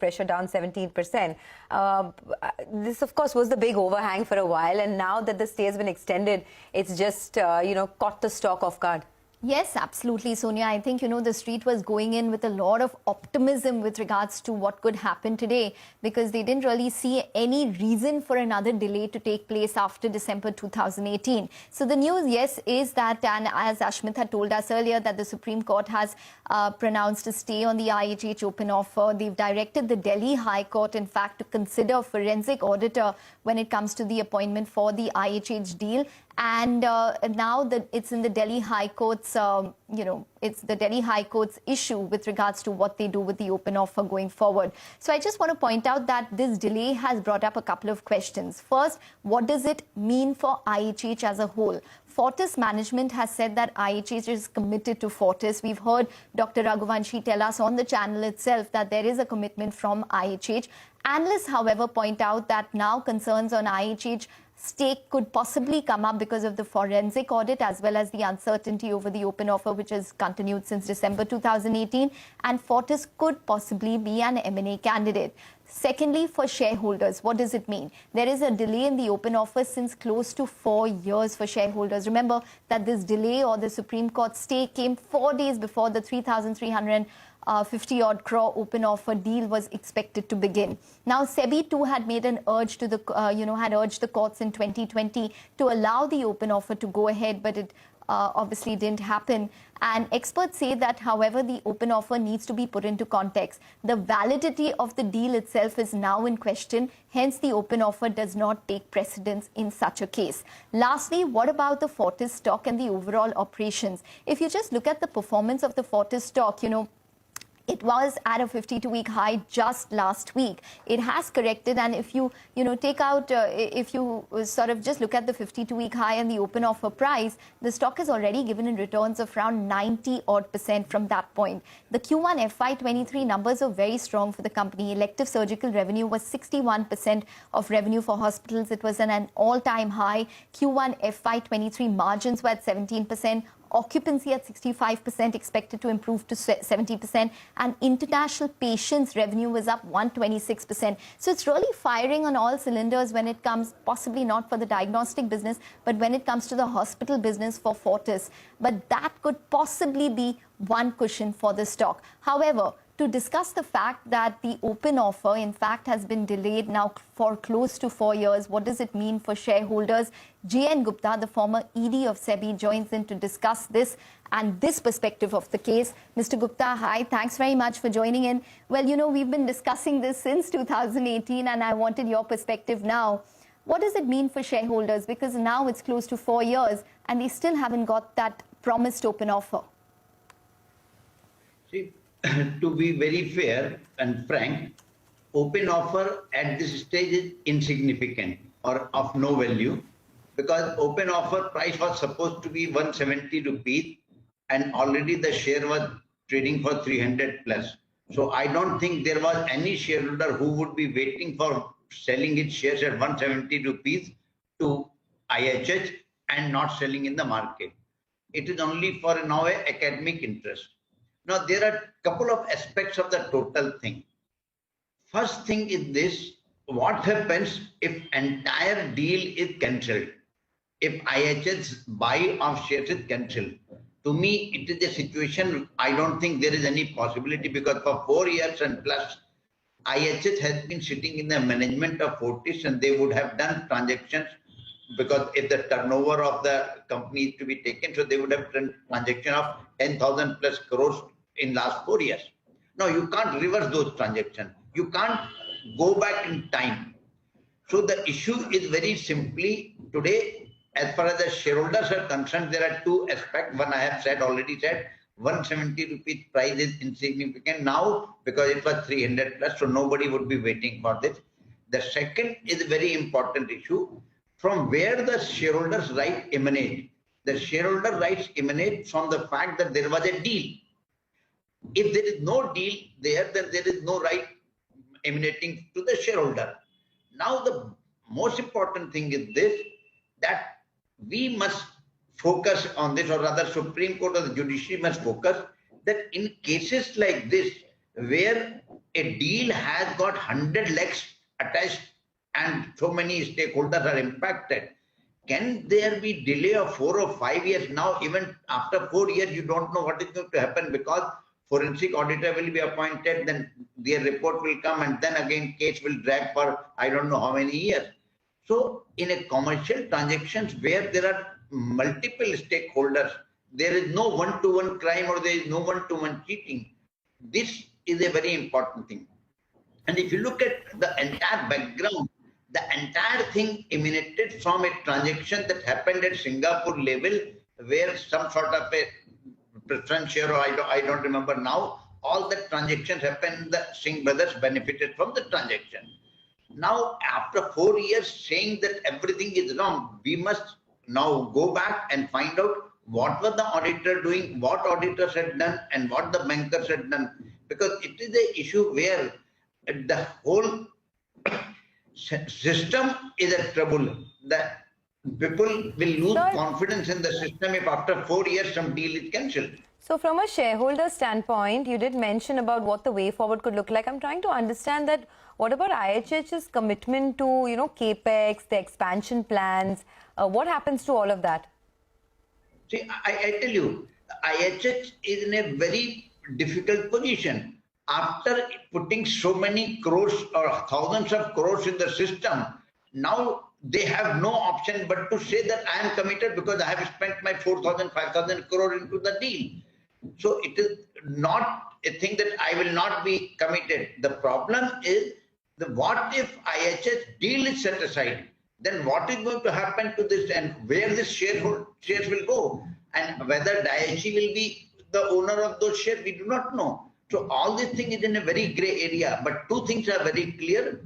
pressure down 17%. This, of course, was the big overhang for a while, and now that the stay has been extended, it's just, caught the stock off guard. Yes, absolutely, Sonia. I think, the street was going in with a lot of optimism with regards to what could happen today, because they didn't really see any reason for another delay to take place after December 2018. So the news, yes, is that, and as Ashmit had told us earlier, that the Supreme Court has pronounced a stay on the IHH open offer. They've directed the Delhi High Court, in fact, to consider a forensic auditor when it comes to the appointment for the IHH deal. And now that it's in the Delhi High Court's, it's the Delhi High Court's issue with regards to what they do with the open offer going forward. So I just want to point out that this delay has brought up a couple of questions. First, what does it mean for IHH as a whole? Fortis management has said that IHH is committed to Fortis. We've heard Dr. Raghuvanshi tell us on the channel itself that there is a commitment from IHH. Analysts, however, point out that now concerns on IHH stake could possibly come up because of the forensic audit, as well as the uncertainty over the open offer, which has continued since December 2018, and Fortis could possibly be an M&A candidate. Secondly, for shareholders, what does it mean? There is a delay in the open offer since close to 4 years for shareholders. Remember that this delay, or the Supreme Court stay, came 4 days before the 3,350-odd crore open offer deal was expected to begin. Now, SEBI too had made an urge to the, had urged the courts in 2020 to allow the open offer to go ahead, but it obviously didn't happen. And experts say that, however, the open offer needs to be put into context. The validity of the deal itself is now in question. Hence, the open offer does not take precedence in such a case. Lastly, what about the Fortis stock and the overall operations? If you just look at the performance of the Fortis stock, it was at a 52-week high just last week. It has corrected, and if you take out, if you sort of just look at the 52-week high and the open offer price, the stock has already given in returns of around 90% from that point. The Q1 FY23 numbers are very strong for the company. Elective surgical revenue was 61% of revenue for hospitals. It was an all-time high. Q1 FY23 margins were at 17%. Occupancy at 65%, expected to improve to 70%, and international patients revenue was up 126%. So it's really firing on all cylinders when it comes, possibly not for the diagnostic business, but when it comes to the hospital business for Fortis. But that could possibly be one cushion for the stock. However, to discuss the fact that the open offer, in fact, has been delayed now for close to 4 years. What does it mean for shareholders? J N Gupta, the former ED of SEBI, joins in to discuss this and this perspective of the case. Mr. Gupta, hi. Thanks very much for joining in. Well, we've been discussing this since 2018, and I wanted your perspective now. What does it mean for shareholders? Because now it's close to 4 years, and they still haven't got that promised open offer. See, to be very fair and frank, open offer at this stage is insignificant or of no value, because open offer price was supposed to be 170 rupees and already the share was trading for 300 plus. So I don't think there was any shareholder who would be waiting for selling its shares at 170 rupees to IHH and not selling in the market. It is only for now an academic interest. Now, there are a couple of aspects of the total thing. First thing is this: what happens if entire deal is cancelled? If IHH's buy of shares is cancelled? To me, it is a situation I don't think there is any possibility, because for 4 years and plus, IHH has been sitting in the management of Fortis, and they would have done transactions, because if the turnover of the company is to be taken, so they would have done transaction of 10,000 plus crores in last 4 years. Now, you can't reverse those transactions. You can't go back in time. So the issue is very simply today, as far as the shareholders are concerned, there are two aspects. One I have already said, 170 rupees price is insignificant now because it was 300 plus, so nobody would be waiting for this. The second is a very important issue: from where the shareholders' right emanate. The shareholder rights emanate from the fact that there was a deal. If there is no deal there, then there is no right emanating to the shareholder. Now, the most important thing is this, that we must focus on this, or rather Supreme Court or the judiciary must focus that in cases like this, where a deal has got 100 legs attached and so many stakeholders are impacted, can there be delay of 4 or 5 years? Now, even after 4 years, you don't know what is going to happen because forensic auditor will be appointed, then their report will come, and then again case will drag for I don't know how many years. So in a commercial transactions where there are multiple stakeholders, there is no one-to-one crime or there is no one-to-one cheating. This is a very important thing. And if you look at the entire background, the entire thing emanated from a transaction that happened at Singapore level, where some sort of a preference share, or I don't remember now, all the transactions happened, the Singh brothers benefited from the transaction. Now, after 4 years saying that everything is wrong, we must now go back and find out what was the auditor doing, what auditors had done, and what the bankers had done. Because it is an issue where the whole system is a trouble. That people will lose confidence in the system if after 4 years some deal is cancelled. So from a shareholder standpoint, you did mention about what the way forward could look like. I'm trying to understand that what about IHH's commitment to, CAPEX, the expansion plans? What happens to all of that? See, I tell you, IHH is in a very difficult position. After putting so many crores or thousands of crores in the system, now they have no option but to say that I am committed because I have spent my 4,000, 5,000 crore into the deal. So it is not a thing that I will not be committed. The problem is, what if IHH deal is set aside? Then what is going to happen to this and where this shares will go? And whether Daiichi will be the owner of those shares, we do not know. So all this thing is in a very grey area. But two things are very clear.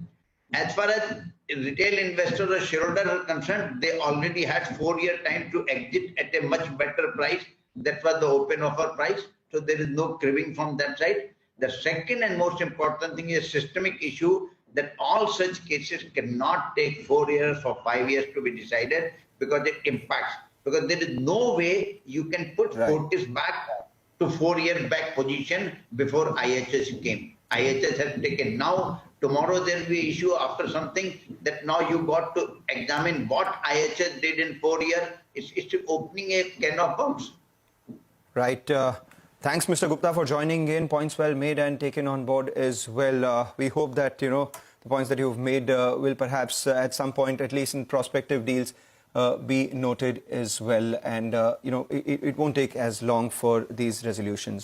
As far as retail investors or shareholders are concerned, they already had 4-year time to exit at a much better price. That was the open offer price. So there is no cribbing from that side. The second and most important thing is a systemic issue that all such cases cannot take 4 years or 5 years to be decided because it impacts. Because there is no way you can put Fortis back to 4-year back position before IHH came. IHH has taken now. Tomorrow there will be an issue after something that now you got to examine what IHH did in 4 years. It's opening a can of worms. Right. Thanks, Mr. Gupta, for joining in. Points well made and taken on board as well. We hope that, the points that you've made will perhaps at some point, at least in prospective deals, be noted as well. And, it won't take as long for these resolutions.